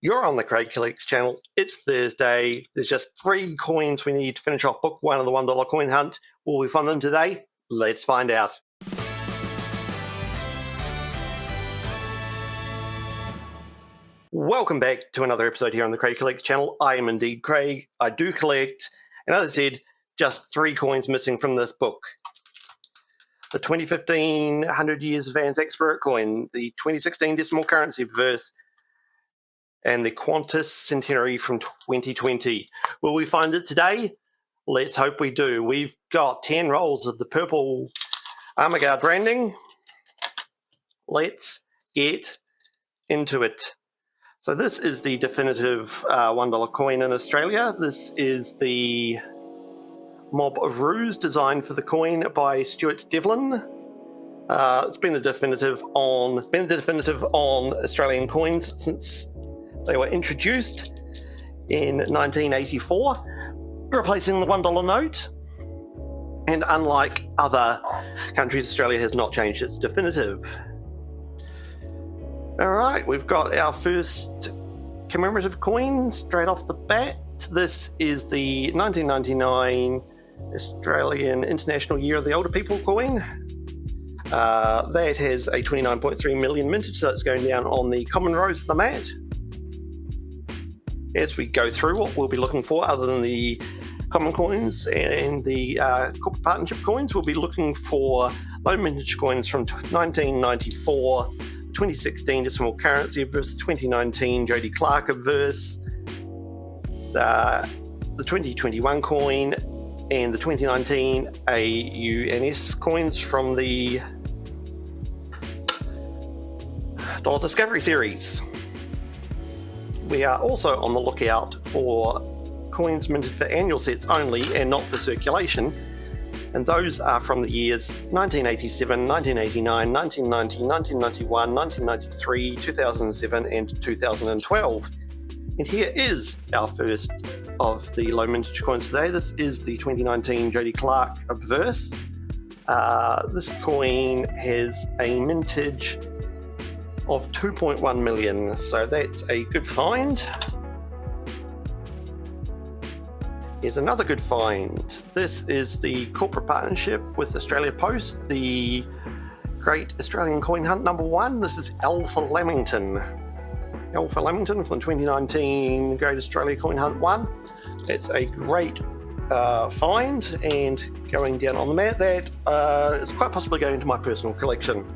You're on the Craig Collects channel. It's Thursday. There's just 3 coins we need to finish off book 1 of the $1 coin hunt. Will we find them today? Let's find out. Welcome back to another episode here on the Craig Collects channel. I am indeed Craig. I do collect, and as I said, just 3 coins missing from this book. The 2015 100 Years of Anzac Spirit coin, the 2016 decimal currency verse, and the Qantas Centenary from 2020. Will we find it today? Let's hope we do. We've got 10 rolls of the purple Armour Guard branding. Let's get into it. So this is the definitive $1 coin in Australia. This is the Mob of Ruse designed for the coin by Stuart Devlin. It's been the definitive on Australian coins since they were introduced in 1984, replacing the $1 note. And unlike other countries, Australia has not changed its definitive. All right, we've got our first commemorative coin straight off the bat. This is the 1999 Australian International Year of the Older People coin. That has a 29.3 million mintage, so it's going down on the common rows of the mat. As we go through what we'll be looking for, other than the common coins and the corporate partnership coins, we'll be looking for low mintage coins from 1994, 2016 decimal currency versus 2019 Jodie Clark verse, the 2021 coin, and the 2019 AUNS coins from the Dollar Discovery series. We are also on the lookout for coins minted for annual sets only and not for circulation, and those are from the years 1987, 1989, 1990, 1991, 1993, 2007 and 2012. And here is our first of the low mintage coins today. This is the 2019 Jodie Clark obverse. This coin has a mintage of 2.1 million, so that's a good find. Here's another good find. This is the corporate partnership with Australia Post, the Great Australian Coin Hunt #1. This is Alpha Lamington. Alpha Lamington from the 2019 Great Australia Coin Hunt 1. It's a great find, and going down on the mat, that is quite possibly going into my personal collection.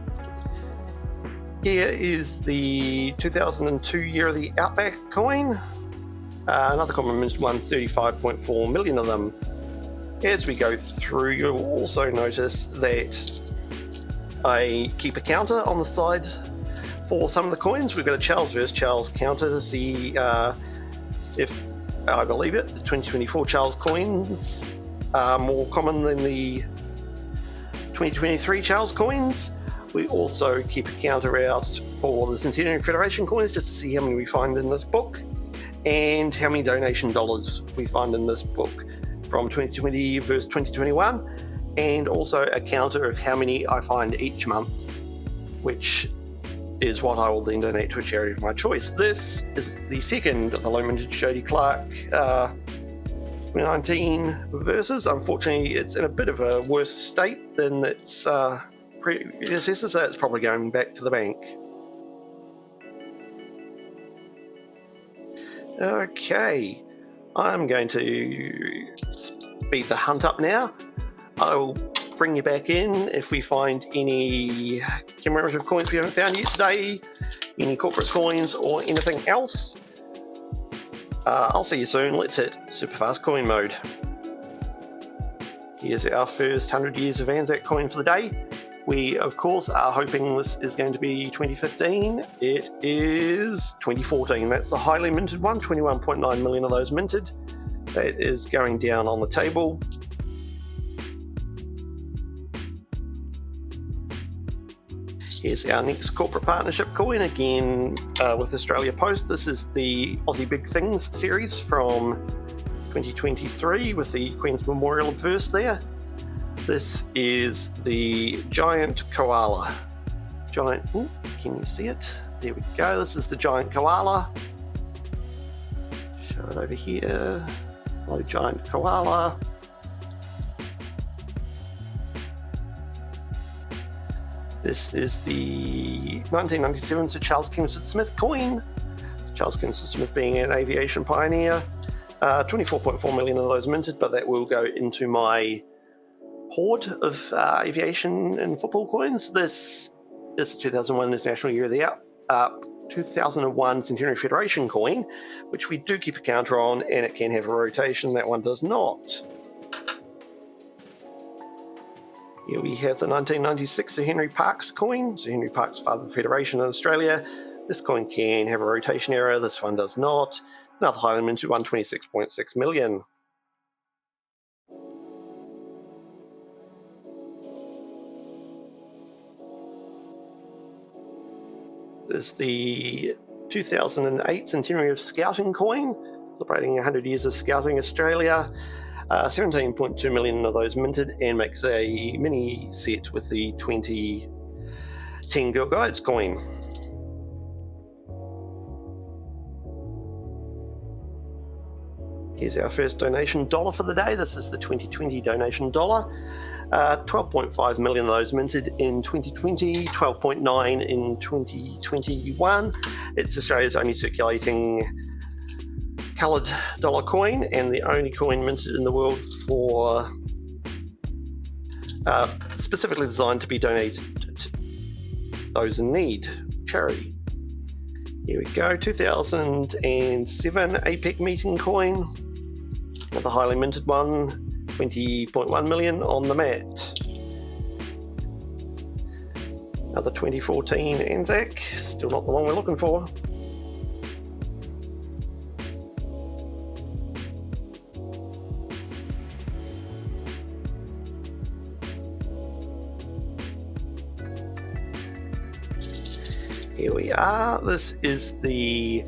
Here is the 2002 Year of the Outback coin. Another common minted one, 35.4 million of them. As we go through, you'll also notice that I keep a counter on the side for some of the coins. We've got a Charles vs. Charles counter to see if, I believe it, the 2024 Charles coins are more common than the 2023 Charles coins. We also keep a counter out for the Centenary Federation coins just to see how many we find in this book and how many donation dollars we find in this book from 2020 versus 2021, and also a counter of how many I find each month, which is what I will then donate to a charity of my choice. This is the second of the low mintage Jodie Clark 2019 verses. Unfortunately, it's in a bit of a worse state than its predecessor, so it's probably going back to the bank. Okay, I'm going to speed the hunt up now. I'll bring you back in if we find any commemorative coins we haven't found yet today, any corporate coins or anything else. I'll see you soon. Let's hit super fast coin mode. Here's our first 100 Years of Anzac coin for the day. We, of course, are hoping this is going to be 2015. It is 2014. That's the highly minted one, 21.9 million of those minted. That is going down on the table. Here's our next corporate partnership coin, again with Australia Post. This is the Aussie Big Things series from 2023 with the Queen's Memorial obverse there. This is the giant koala. Can you see it? There we go. This is the giant koala. Show it over here. Low giant koala. This is the 1997 Sir Charles Kingsford Smith coin. Sir Charles Kingsford Smith being an aviation pioneer. 24.4 million of those minted, but that will go into my hoard of aviation and football coins. This is the 2001 International Year of the 2001 Centenary Federation coin, which we do keep a counter on, and it can have a rotation. That one does not. Here we have the 1996 Sir Henry Parkes coin. Sir Henry Parkes, father of Federation in Australia. This coin can have a rotation error. This one does not. Another Highland Mintage one, 26.6 million. This is the 2008 Centenary of Scouting coin, celebrating 100 years of Scouting Australia. 17.2 million of those minted, and makes a mini set with the 2010 Girl Guides coin. Here's our first donation dollar for the day. This is the 2020 donation dollar. 12.5 million of those minted in 2020, 12.9 in 2021. It's Australia's only circulating coloured dollar coin, and the only coin minted in the world for specifically designed to be donated to those in need, charity. Here we go, 2007 APEC meeting coin, another highly minted one, 20.1 million on the mat. Another 2014 Anzac, still not the one we're looking for. Here we are. This is the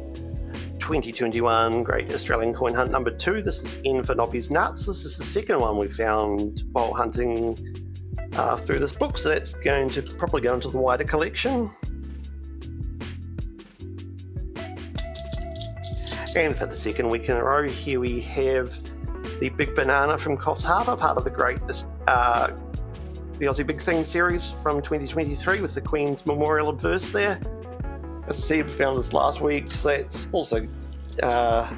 2021 Great Australian Coin Hunt number 2. This is N for Nobby's Nuts. This is the second one we found while hunting through this book, so that's going to probably go into the wider collection. And for the second week in a row, here we have the Big Banana from Coffs Harbour, part of the Great the Aussie Big Thing series from 2023 with the Queen's Memorial obverse there. As I said, we found this last week, so that's also, I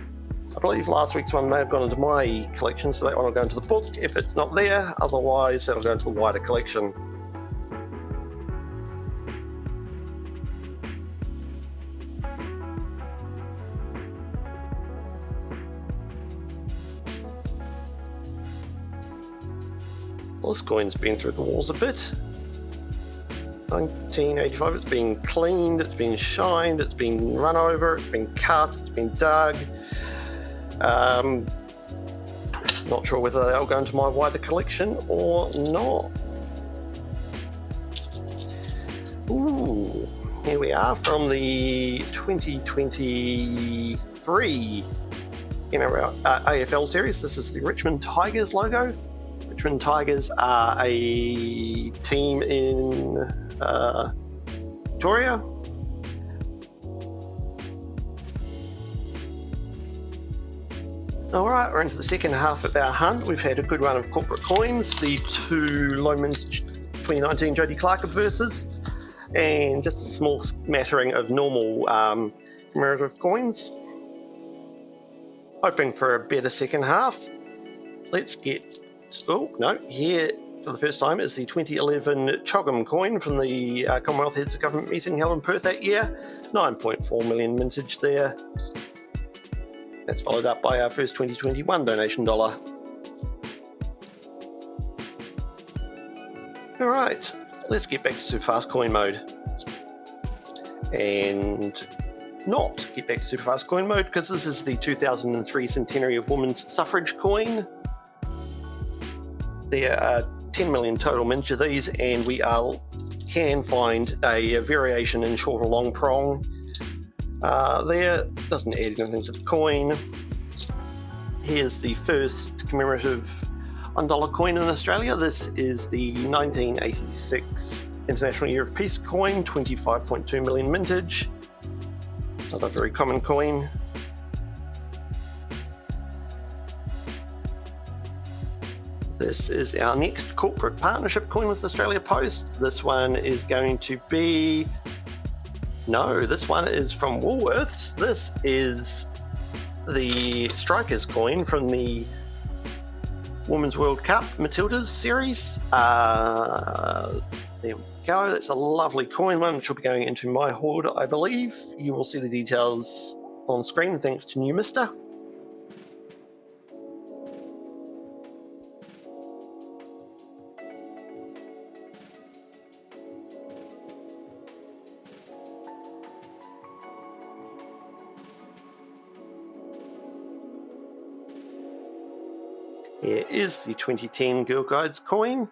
believe last week's one may have gone into my collection, so that one will go into the book if it's not there, otherwise that'll go into the wider collection. Well, this coin's been through the walls a bit. 1985, it's been cleaned, it's been shined, it's been run over, it's been cut, it's been dug. Not sure whether they'll go into my wider collection or not. Ooh, here we are from the 2023 AFL series. This is the Richmond Tigers logo. Richmond Tigers are a team in Victoria. Alright, we're into the second half of our hunt. We've had a good run of corporate coins, the 2 low mintage 2019 Jodie Clark obverses, and just a small smattering of normal commemorative coins. Hoping for a better second half. Let's get... Oh, no, here for the first time is the 2011 Chogham coin from the Commonwealth Heads of Government meeting held in Perth that year. 9.4 million mintage there. That's followed up by our first 2021 donation dollar. Alright, let's get back to super fast coin mode. And not get back to super fast coin mode, because this is the 2003 Centenary of Women's Suffrage coin. There are 10 million total mintage of these, and we can find a variation in short or long prong. There doesn't add anything to the coin. Here's the first commemorative $1 coin in Australia. This is the 1986 International Year of Peace coin, 25.2 million mintage. Another very common coin. This is our next corporate partnership coin with Australia Post. This one is going to be... No, this one is from Woolworths. This is the Strikers coin from the Women's World Cup Matildas series. There we go. That's a lovely coin one, which will be going into my hoard, I believe. You will see the details on screen thanks to numismatist. Here is the 2010 Girl Guides coin.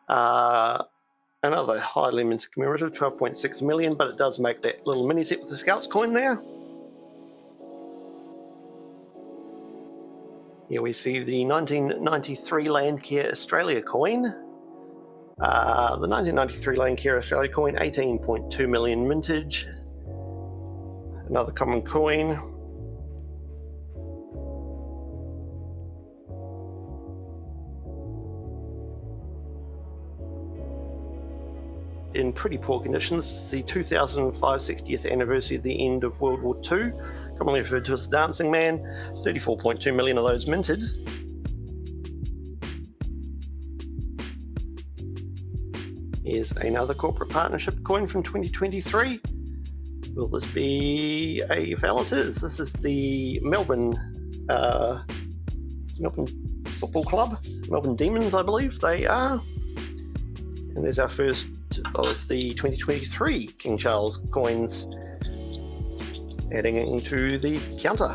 Another highly minted commemorative, 12.6 million, but it does make that little mini set with the Scouts coin there. Here we see the 1993 Landcare Australia coin. The 1993 Landcare Australia coin, 18.2 million mintage. Another common coin. In pretty poor condition. This is the 2005 60th anniversary of the end of World War II, commonly referred to as the Dancing Man. 34.2 million of those minted. Here's another corporate partnership coin from 2023. Will this be a... Well, it is. This is the Melbourne Football Club, Melbourne Demons, I believe they are. And there's our first of the 2023 King Charles coins adding into the counter.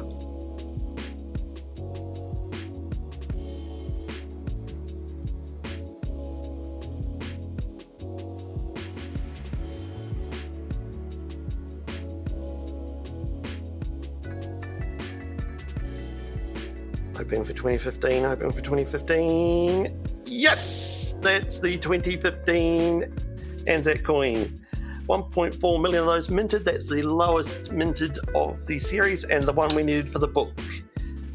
Hoping for 2015, hoping for 2015. Yes! That's the 2015 Anzac coin. 1.4 million of those minted. That's the lowest minted of the series and the one we needed for the book.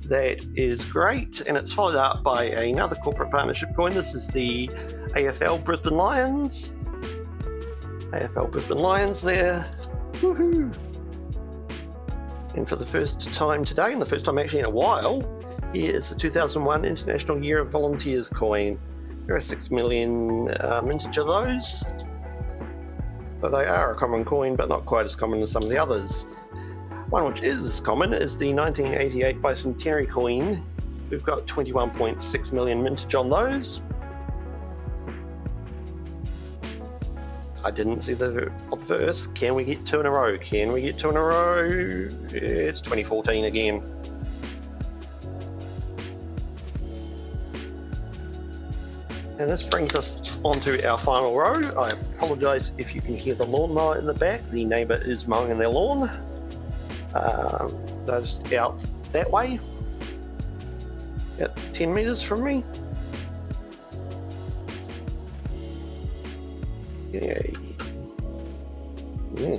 That is great, and it's followed up by another corporate partnership coin. This is the AFL Brisbane Lions. AFL Brisbane Lions there. Woohoo! And for the first time today, and the first time actually in a while, here is the 2001 International Year of Volunteers coin. There are 6 million mintage of those. But they are a common coin, but not quite as common as some of the others. One which is common is the 1988 Bicentenary coin. We've got 21.6 million mintage on those. I didn't see the obverse. Can we get two in a row? Can we get two in a row? It's 2014 again. And this brings us onto our final row. I apologise if you can hear the lawnmower in the back. The neighbour is mowing their lawn. Those out that way, about 10 metres from me. Yay. Yeah.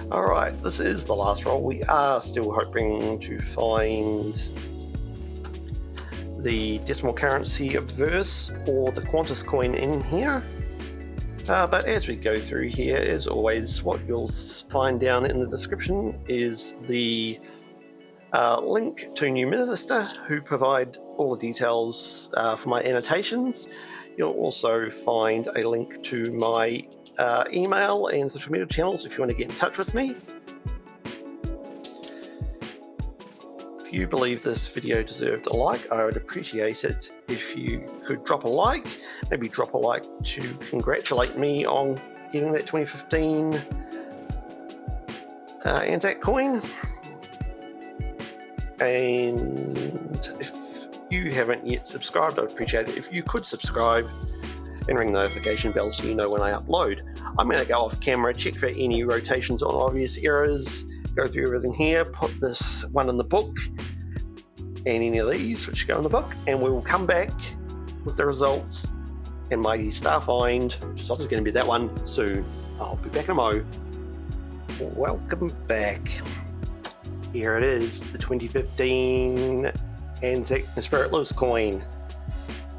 Alright, this is the last roll. We are still hoping to find the decimal currency obverse or the Qantas coin in here. But as we go through here, as always, what you'll find down in the description is the link to numismatist, who provide all the details for my annotations. You'll also find a link to my email and social media channels if you want to get in touch with me. If you believe this video deserved a like, I would appreciate it if you could drop a like, maybe drop a like to congratulate me on getting that 2015 Anzac coin. And if you haven't yet subscribed, I'd appreciate it if you could subscribe and ring the notification bell so you know when I upload. I'm going to go off camera, check for any rotations or obvious errors, go through everything here, put this one in the book and any of these which go in the book, and we will come back with the results and my star find, which is obviously going to be that one, soon. I'll be back in a mo. Welcome back. Here it is, the 2015 Anzac Spirit Lewis coin.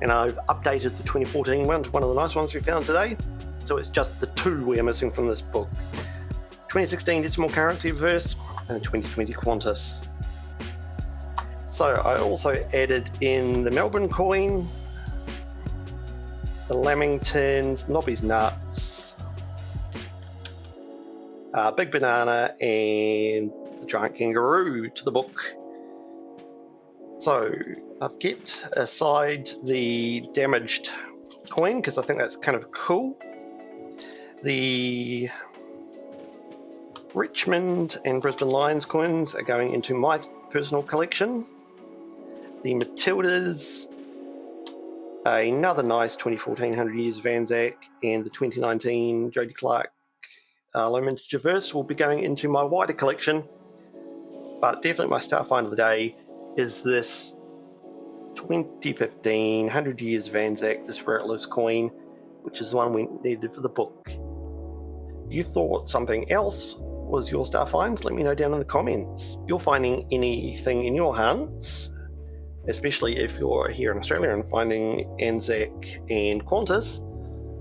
And I've updated the 2014 one to one of the nice ones we found today. So it's just the two we are missing from this book. 2016 decimal currency reverse and 2020 Qantas. So I also added in the Melbourne coin, the Lamingtons, Nobby's Nuts, Big Banana, and the Giant Kangaroo to the book. So I've kept aside the damaged coin because I think that's kind of cool. The Richmond and Brisbane Lions coins are going into my personal collection. The Matildas, another nice 2014 100 Years of Anzac, and the 2019 Jodie Clark low mintage reverse will be going into my wider collection. But definitely my star find of the day is this 2015 100 Years of Anzac, the Spirit Lewis coin, which is the one we needed for the book. If you thought something else was your star find, let me know down in the comments. If you're finding anything in your hunts, especially if you're here in Australia and finding Anzac and Qantas,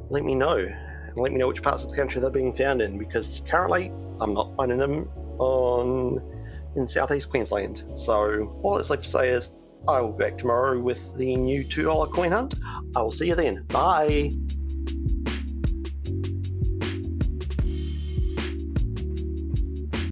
let me know. And let me know which parts of the country they're being found in, because currently I'm not finding them in southeast Queensland. So all that's left to say is I will be back tomorrow with the new $2 coin hunt. I will see you then. Bye.